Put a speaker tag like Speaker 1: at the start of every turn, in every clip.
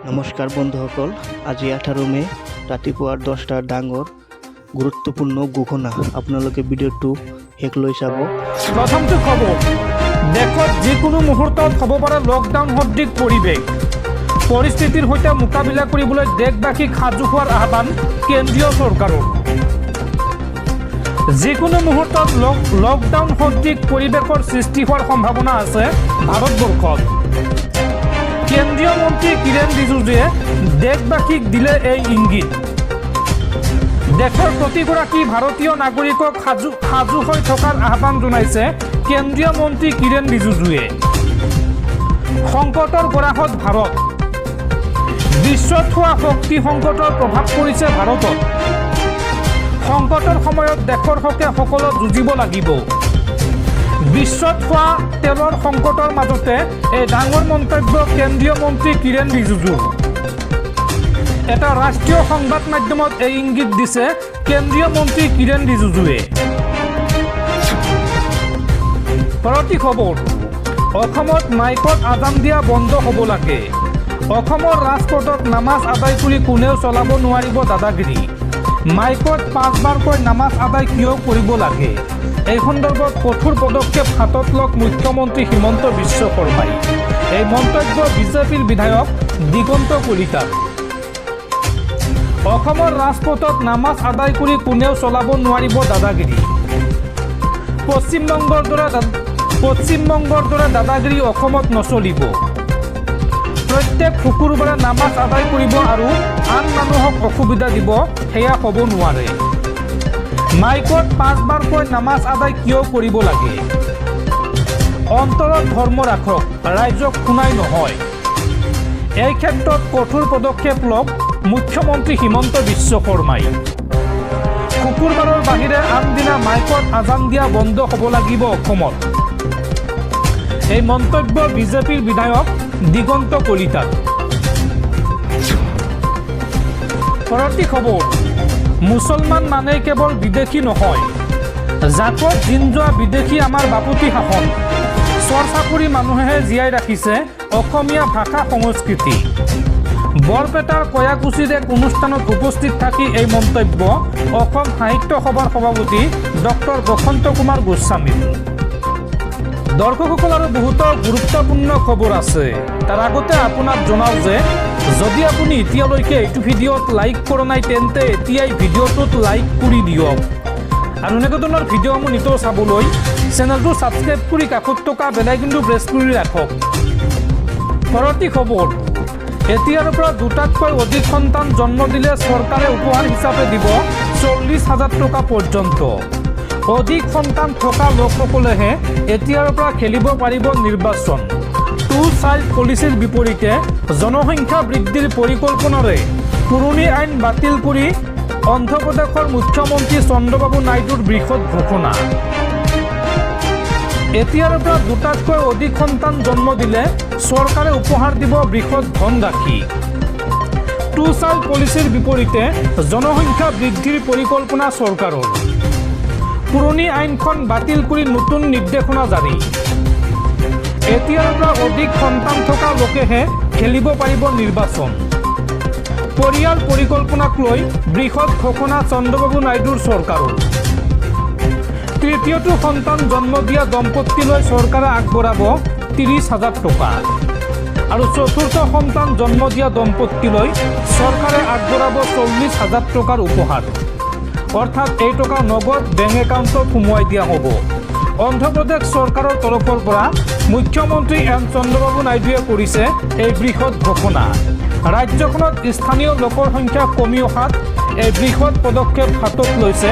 Speaker 1: নমস্কাৰ বন্ধুসকল, আজি 18 মে ৰাতিপুৱাৰ 10টাৰ ডাঙৰ গুৰুত্বপূৰ্ণ ঘোষণা। আপোনালোকে ভিডিঅ'টো শেষলৈ চাব।
Speaker 2: প্ৰথমটো খবৰ, দেশত যিকোনো মুহূৰ্তত হ'ব পাৰে লকডাউন সদৃশ পৰিস্থিতিৰ সৈতে মোকাবিলা কৰিবলৈ দেশবাসীক সাজু হোৱাৰ আহ্বান কেন্দ্ৰীয় চৰকাৰৰ। যিকোনো মুহূৰ্তত লকডাউন সদৃশ পৰিৱেশৰ সৃষ্টি হোৱাৰ সম্ভাৱনা আছে ভাৰতবৰ্ষত। কেন্দ্ৰীয় মন্ত্ৰী কিৰেণ ৰিজিজুৱে দেশবাসীক দিলে এই ইংগিত। দেশৰ প্ৰতিগৰাকী ভাৰতীয় নাগৰিকক সাজু হৈ থকাৰ আহ্বান জনাইছে কেন্দ্ৰীয় মন্ত্ৰী কিৰেণ ৰিজিজুৱে। সংকটৰ গৰাহত ভাৰত, বিশ্বত হোৱা শক্তি সংকটৰ প্ৰভাৱ পৰিছে ভাৰতত। সংকটৰ সময়ত দেশৰ হকে সকলো যুঁজিব লাগিব। বিশ্বত হোৱা তেলৰ সংকটৰ মাজতে এই ডাঙৰ মন্তব্য কেন্দ্ৰীয় মন্ত্ৰী কিৰেণ ৰিজিজুৰ। এটা ৰাষ্ট্ৰীয় সংবাদ মাধ্যমত এই ইংগিত দিছে কেন্দ্ৰীয় মন্ত্ৰী কিৰেণ ৰিজিজুৱে। পৰৱৰ্তী খবৰ, অসমত মাইকত আজান দিয়া বন্ধ হ'ব লাগে। অসমৰ ৰাজপথত নামাজ আদায় কৰি কোনেও চলাব নোৱাৰিব দাদাগিৰি। মাইকত 5 বাৰকৈ নামাজ আদায় কিয় কৰিব লাগে? এই সন্দৰ্ভত কঠোৰ পদক্ষেপ হাতত লওক মুখ্যমন্ত্ৰী হিমন্ত বিশ্ব শৰ্মাই। এই মন্তব্য বিজেপিৰ বিধায়ক দিগন্ত কলিতাৰ। অসমৰ ৰাজপথত নামাজ আদায় কৰি কোনেও চলাব নোৱাৰিব দাদাগিৰি। পশ্চিমবংগৰ দৰে দাদাগিৰি অসমত নচলিব। প্ৰত্যেক শুকুৰবাৰে নামাজ আদায় কৰিব আৰু আন মানুহক অসুবিধা দিব, সেয়া হ'ব নোৱাৰে। মাইকত 5 বাৰকৈ নামাজ আদায় কিয় কৰিব লাগে? অন্তৰত ধৰ্ম ৰাখক, ৰাইজক শুনাই নহয়। এই ক্ষেত্ৰত কঠোৰ পদক্ষেপ লওক মুখ্যমন্ত্ৰী হিমন্ত বিশ্ব শৰ্মাই। শুকুৰবাৰৰ বাহিৰে আন দিনা মাইকত আজান দিয়া বন্ধ হ'ব লাগিব অসমত। এই মন্তব্য বিজেপিৰ বিধায়ক দিগন্ত কলিতাৰ। পৰৱৰ্তী খবৰ, মুছলমান মানে কেৱল বিদেশী নহয়, জাকত দিন যোৱা বিদেশী আমাৰ বাপুতি শাসন। চৰ চাপৰি মানুহেহে জীয়াই ৰাখিছে অসমীয়া ভাষা সংস্কৃতি। বৰপেটাৰ কয়াকুছিৰ এক অনুষ্ঠানত উপস্থিত থাকি এই মন্তব্য অসম সাহিত্য সভাৰ সভাপতি ডক্টৰ বসন্ত কুমাৰ গোস্বামী। দৰ্শকসকল, আৰু বহুতো গুৰুত্বপূৰ্ণ খবৰ আছে। তাৰ আগতে আপোনাক জনাওঁ যে যদি আপুনি এতিয়ালৈকে এইটো ভিডিঅ'ত লাইক কৰা নাই তেন্তে এতিয়াই ভিডিঅ'টোত লাইক কৰি দিয়ক। আৰু এনেকুৱা ধৰণৰ ভিডিঅ'সমূহ নিতৌ চাবলৈ চেনেলটো ছাবস্ক্ৰাইব কৰি কাষত থকা বেল আইকনটো প্ৰেছ কৰি ৰাখক। পৰৱৰ্তী খবৰ, এতিয়াৰ পৰা 2টাতকৈ অধিক সন্তান জন্ম দিলে চৰকাৰে উপহাৰ হিচাপে দিব 40,000 টকা পৰ্যন্ত। অধিক সন্তান থকা লোকসকলেহে এতিয়াৰ পৰা খেলিব পাৰিব নিৰ্বাচন। 2 চাইল্ড পলিচিৰ বিপৰীতে জনসংখ্যা বৃদ্ধিৰ পৰিকল্পনাৰে পুৰণি আইন বাতিল কৰি অন্ধ্ৰপ্ৰদেশৰ মুখ্যমন্ত্ৰী চন্দ্ৰবাবু নাইডুৰ বৃহৎ ঘোষণা। এতিয়াৰ পৰা 2টাতকৈ অধিক সন্তান জন্ম দিলে চৰকাৰে উপহাৰ দিব বৃহৎ ধনৰাশি। 2 চাইল্ড পলিচিৰ বিপৰীতে জনসংখ্যা বৃদ্ধিৰ পৰিকল্পনা চৰকাৰৰ। পুৰণি আইনখন বাতিল কৰি নতুন নিৰ্দেশনা জাৰি। এতিয়াৰ পৰা অধিক সন্তান থকা লোকেহে খেলিব পাৰিব নিৰ্বাচন। পৰিয়াল পৰিকল্পনাক লৈ বৃহৎ ঘোষণা চন্দ্ৰবাবু নাইডুৰ চৰকাৰৰ। তৃতীয়টো সন্তান জন্ম দিয়া দম্পতীলৈ চৰকাৰে আগবঢ়াব 30,000 টকা। আৰু চতুৰ্থ সন্তান জন্ম দিয়া দম্পতীলৈ চৰকাৰে আগবঢ়াব 40,000 টকাৰ উপহাৰ। অৰ্থাৎ এই টকা নগদ বেংক একাউণ্টত সোমোৱাই দিয়া হ'ব। অন্ধ্ৰপ্ৰদেশ চৰকাৰৰ তৰফৰ পৰা মুখ্যমন্ত্ৰী এন চন্দ্ৰবাবু নাইডুৱে কৰিছে এই বৃহৎ ঘোষণা। ৰাজ্যখনত স্থানীয় লোকৰ সংখ্যা কমি অহাত এই বৃহৎ পদক্ষেপ হাতত লৈছে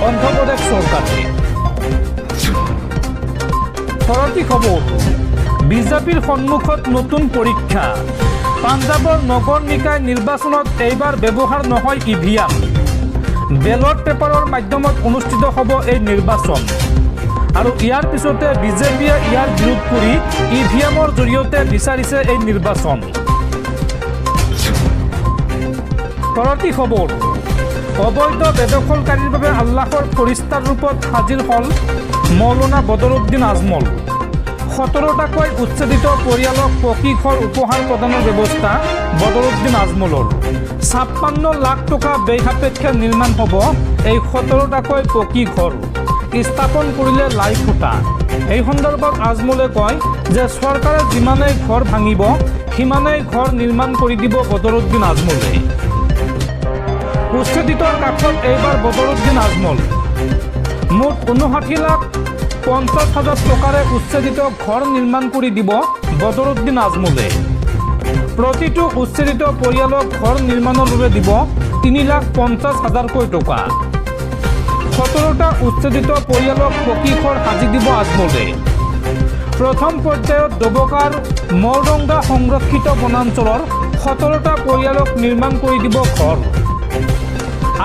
Speaker 2: অন্ধ্ৰপ্ৰদেশ চৰকাৰে। পৰৱৰ্তী খবৰ, বিজেপিৰ সন্মুখত নতুন পৰীক্ষা। পাঞ্জাৱৰ নগৰ নিকায় নিৰ্বাচনত এইবাৰ ব্যৱহাৰ নহয় EVM। বেলট পেপাৰৰ মাধ্যমত অনুষ্ঠিত হ'ব এই নিৰ্বাচন। আৰু ইয়াৰ পিছতে বিজেপিয়ে ইয়াৰ বিৰোধ কৰি EVMৰ জৰিয়তে বিচাৰিছে এই নিৰ্বাচন। পৰৱৰ্তী খবৰ, অবৈধ বেদখলকাৰীৰ বাবে আল্লাহৰ ফৰিস্তাৰ ৰূপত হাজিৰ হ'ল মৌলানা বদৰুদ্দিন আজমল। 17টাকৈ উচ্ছেদিত পৰিয়ালক পকী ঘৰ উপহাৰ প্ৰদানৰ ব্যৱস্থা বদৰুদ্দিন আজমলৰ। 56 লাখ টকা ব্যয় সাপেক্ষে নিৰ্মাণ হ'ব এই 17টাকৈ পকী ঘৰ। স্থাপন কৰিলে লাই খুঁটা। এই সন্দৰ্ভত আজমলে কয় যে চৰকাৰে যিমানেই ঘৰ ভাঙিব সিমানেই ঘৰ নিৰ্মাণ কৰি দিব বদৰুদ্দিন আজমলে। উচ্ছেদিতৰ কাষত এইবাৰ বদৰুদ্দিন আজমল। মুঠ 59,50,000 টকাৰে উচ্ছেদিত ঘৰ নিৰ্মাণ কৰি দিব বদৰুদ্দিন আজমলে। প্ৰতিটো উচ্ছেদিত পৰিয়ালক ঘৰ নিৰ্মাণৰ বাবে দিব 3,50,000 টকা। 17টা উচ্ছেদিত পৰিয়ালক পকী ঘৰ সাজি দিব আজমলে। প্ৰথম পৰ্যায়ত ডবকাৰ মৌৰংগা সংৰক্ষিত বনাঞ্চলৰ 17টা পৰিয়ালক নিৰ্মাণ কৰি দিব ঘৰ।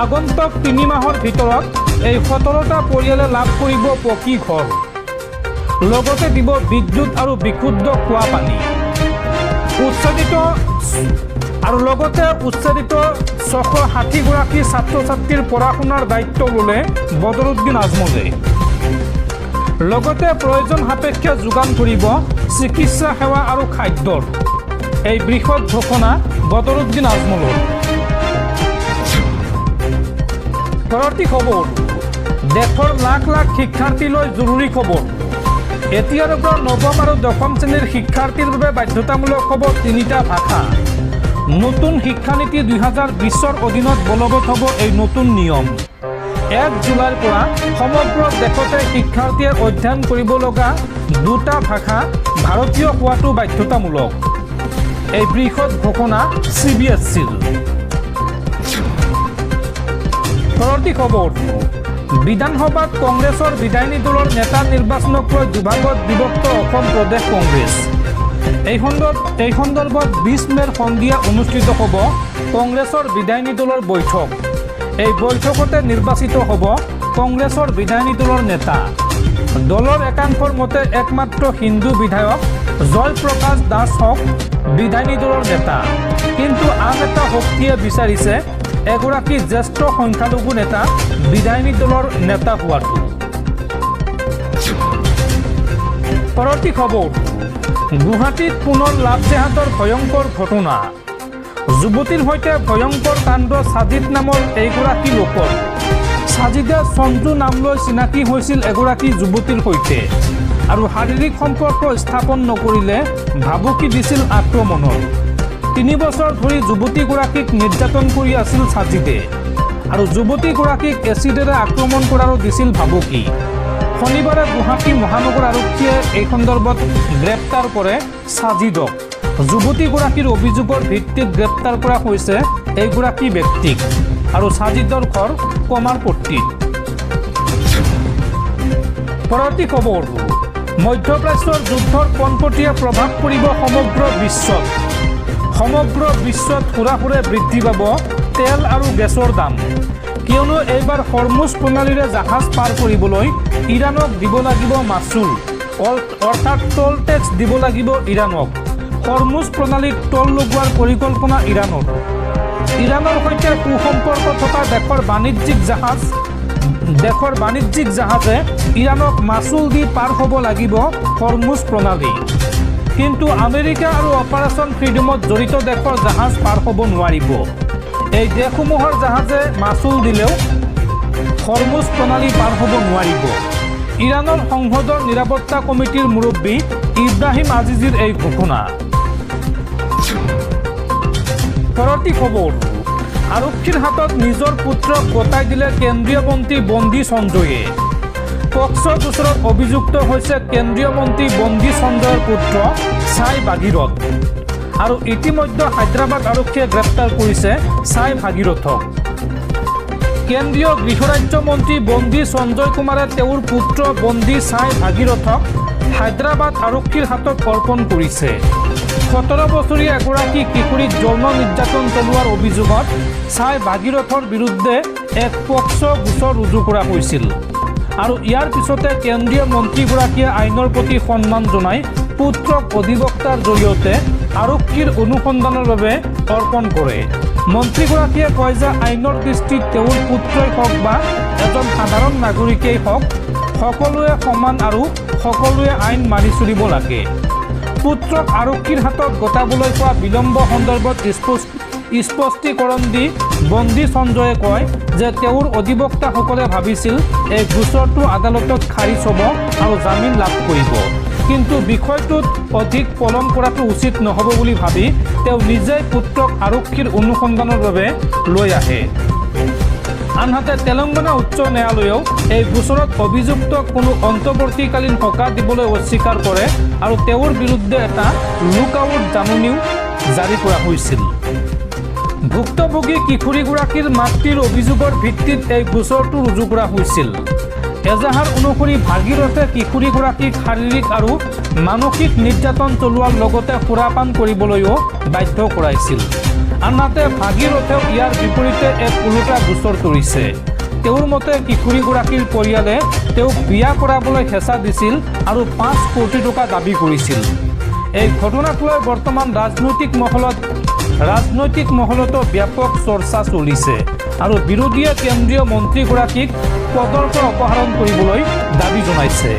Speaker 2: আগন্তুক 3 মাহৰ ভিতৰত এই 17টা পৰিয়ালে লাভ কৰিব পকী ঘৰ। লগতে দিব বিদ্যুৎ আৰু বিশুদ্ধ খোৱা পানী। উচ্ছেদিত 660গৰাকী ছাত্ৰ ছাত্ৰীৰ পঢ়া শুনাৰ দায়িত্ব ল'লে বদৰুদ্দিন আজমলে। লগতে প্ৰয়োজন সাপেক্ষে যোগান ধৰিব চিকিৎসা সেৱা আৰু খাদ্যৰ। এই বৃহৎ ঘোষণা বদৰুদ্দিন আজমলৰ। পৰৱৰ্তী খবৰ, দেশৰ লাখ লাখ শিক্ষাৰ্থীলৈ জৰুৰী খবৰ। এতিয়াৰ পৰা 9ম আৰু 10ম শ্ৰেণীৰ শিক্ষাৰ্থীৰ বাবে বাধ্যতামূলক হ'ব 3টা ভাষা। নতুন শিক্ষানীতি 2020ৰ অধীনত বলবৎ হ'ব এই নতুন নিয়ম। 1 জুলাইৰ পৰা সমগ্ৰ দেশতে শিক্ষাৰ্থীয়ে অধ্যয়ন কৰিব লগা 2টা ভাষা ভাৰতীয় হোৱাটো বাধ্যতামূলক। এই বৃহৎ ঘোষণা CBSEৰ। পৰৱৰ্তী খবৰ, বিধানসভাত কংগ্ৰেছৰ বিধায়িনী দলৰ নেতা নিৰ্বাচনক লৈ দুভাগত বিভক্ত অসম প্ৰদেশ কংগ্ৰেছ। এই সন্দৰ্ভত 20 মেৰ সন্ধিয়া অনুষ্ঠিত হ'ব কংগ্ৰেছৰ বিধায়িনী দলৰ বৈঠক। এই বৈঠকতে নিৰ্বাচিত হ'ব কংগ্ৰেছৰ বিধায়িনী দলৰ নেতা। দলৰ একাংশৰ মতে একমাত্ৰ হিন্দু বিধায়ক জয়প্ৰকাশ দাস হওক বিধায়িনী দলৰ নেতা। কিন্তু আন এটা শক্তিয়ে বিচাৰিছে এগৰাকী জ্যেষ্ঠ সংখ্যালঘু নেতা বিধায়িনী দলৰ নেতা হোৱাটো। পৰৱৰ্তী খবৰ, গুৱাহাটীত পুনৰ লাভ জেহাদৰ ভয়ংকৰ ঘটনা। যুৱতীৰ সৈতে ভয়ংকৰ কাণ্ড সাজিদ নামৰ এইগৰাকী লোকৰ। সাজিদে সঞ্জু নাম লৈ চিনাকি হৈছিল এগৰাকী যুৱতীৰ সৈতে আৰু শাৰীৰিক সম্পৰ্ক স্থাপন নকৰিলে ভাবুকি দিছিল আক্ৰমণৰ। 3 বছৰ ধৰি যুৱতীগৰাকীক নিৰ্যাতন কৰি আছিল সাজিদে আৰু যুৱতীগৰাকীক এচিডেৰে আক্ৰমণ কৰাৰো দিছিল ভাবুকি। শনিবাৰে গুৱাহাটী মহানগৰ আৰক্ষীয়ে এই সন্দৰ্ভত গ্ৰেপ্তাৰ কৰে সাজিদক। যুৱতীগৰাকীৰ অভিযোগৰ ভিত্তিত গ্ৰেপ্তাৰ কৰা হৈছে এইগৰাকী ব্যক্তিক আৰু সাজিদৰ ঘৰ কমাৰপট্টিত। পৰৱৰ্তী খবৰ, মধ্যপ্ৰাচ্যৰ যুদ্ধৰ পোনপটীয়া প্ৰভাৱ পৰিব সমগ্ৰ বিশ্বত। সমগ্ৰ বিশ্বত হুৰাহুৰে বৃদ্ধি পাব তেল আৰু গেছৰ দাম। কিয়নো এইবাৰ হৰমুজ প্ৰণালীৰে জাহাজ পাৰ কৰিবলৈ ইৰাণক দিব লাগিব মাচুল, অৰ্থাৎ টোল টেক্স দিব লাগিব ইৰাণক। হৰমুজ প্ৰণালীত টোল লগোৱাৰ পৰিকল্পনা ইৰাণৰ। ইৰাণৰ সৈতে সুসম্পৰ্ক থকা দেশৰ বাণিজ্যিক জাহাজে ইৰাণক মাচুল দি পাৰ হ'ব লাগিব হৰমুজ প্ৰণালী। কিন্তু আমেৰিকা আৰু অপাৰেশ্যন ফ্ৰীডমত জড়িত দেশৰ জাহাজ পাৰ হ'ব নোৱাৰিব। এই দেশসমূহৰ জাহাজে মাচুল দিলেও হৰমুজ প্ৰণালী পাৰ হ'ব নোৱাৰিব। ইৰাণৰ সংসদৰ নিৰাপত্তা কমিটিৰ মুৰব্বী ইব্ৰাহিম আজিজিৰ এই ঘোষণা। পৰৱৰ্তী খবৰ, আৰক্ষীৰ হাতত নিজৰ পুত্ৰক গতাই দিলে কেন্দ্ৰীয় মন্ত্ৰী বন্দী সঞ্জয়ে। পক্সো গোচৰত অভিযুক্ত হৈছে কেন্দ্ৰীয় মন্ত্ৰী বন্দী সঞ্জয়ৰ পুত্ৰ সাই ভাগীৰথ আৰু ইতিমধ্যে হায়দৰাবাদ আৰক্ষীয়ে গ্ৰেপ্তাৰ কৰিছে সাই ভাগীৰথক। কেন্দ্ৰীয় গৃহ ৰাজ্য মন্ত্ৰী বন্দী সঞ্জয় কুমাৰে তেওঁৰ পুত্ৰ বন্দী সাই ভাগীৰথক হায়দৰাবাদ আৰক্ষীৰ হাতত অৰ্পণ কৰিছে। 17 বছৰীয়া এগৰাকী কিশোৰীক যৌন নিৰ্যাতন চলোৱাৰ অভিযোগত সাই ভাগীৰথৰ বিৰুদ্ধে এক পক্সো গোচৰ ৰুজু কৰা হৈছিল আৰু ইয়াৰ পিছতে কেন্দ্ৰীয় মন্ত্ৰীগৰাকীয়ে আইনৰ প্ৰতি সন্মান জনাই পুত্ৰক অধিবক্তাৰ জৰিয়তে আৰক্ষীৰ অনুসন্ধানৰ বাবে অৰ্পণ কৰে। মন্ত্ৰীগৰাকীয়ে কয় যে আইনৰ দৃষ্টিত তেওঁৰ পুত্ৰই হওক বা এজন সাধাৰণ নাগৰিকেই হওক সকলোৱে সমান আৰু সকলোৱে আইন মানি চলিব লাগে। পুত্ৰক আৰক্ষীৰ হাতত গতাবলৈ পোৱা বিলম্ব সন্দৰ্ভত স্পষ্টীকৰণ দি বন্দী সঞ্জয়ে কয় যে তেওঁৰ অধিবক্তাসকলে ভাবিছিল এই গোচৰটো আদালতত খাৰিজ হ'ব আৰু জামিন লাভ কৰিব, কিন্তু বিষয়টোত অধিক পলম কৰাটো উচিত নহ'ব বুলি ভাবি তেওঁ নিজেই পুত্ৰক আৰক্ষীৰ অনুসন্ধানৰ বাবে লৈ আহে। আনহাতে তেলেংগানা উচ্চ ন্যায়ালয়েও এই গোচৰত অভিযুক্তক কোনো অন্তৱৰ্তীকালীন সকাহ দিবলৈ অস্বীকাৰ কৰে আৰু তেওঁৰ বিৰুদ্ধে এটা লুকআউট জাননীও জাৰি কৰা হৈছিল। ভুক্তভোগী কিশোৰীগৰাকীৰ মাতৃৰ অভিযোগৰ ভিত্তিত এই গোচৰটো ৰুজু কৰা হৈছিল। এজাহাৰ অনুসৰি ভাগীৰথে কিশোৰীগৰাকীক শাৰীৰিক আৰু মানসিক নিৰ্যাতন চলোৱাৰ লগতে সুৰাপান কৰিবলৈও বাধ্য কৰাইছিল। আনহাতে ভাগীৰথেও ইয়াৰ বিপৰীতে এক ওলোটা গোচৰ তৰিছে। তেওঁৰ মতে কিশোৰীগৰাকীৰ পৰিয়ালে তেওঁক বিয়া কৰাবলৈ হেঁচা দিছিল আৰু 5 কোটি টকা দাবী কৰিছিল। এই ঘটনাক লৈ বৰ্তমান ৰাজনৈতিক মহলতো ব্যাপক চৰ্চা চলিছে আৰু বিৰোধীয়ে কেন্দ্ৰীয় মন্ত্ৰীগৰাকীক পদৰ পৰা অপসাৰণ কৰিবলৈ দাবী জনাইছে।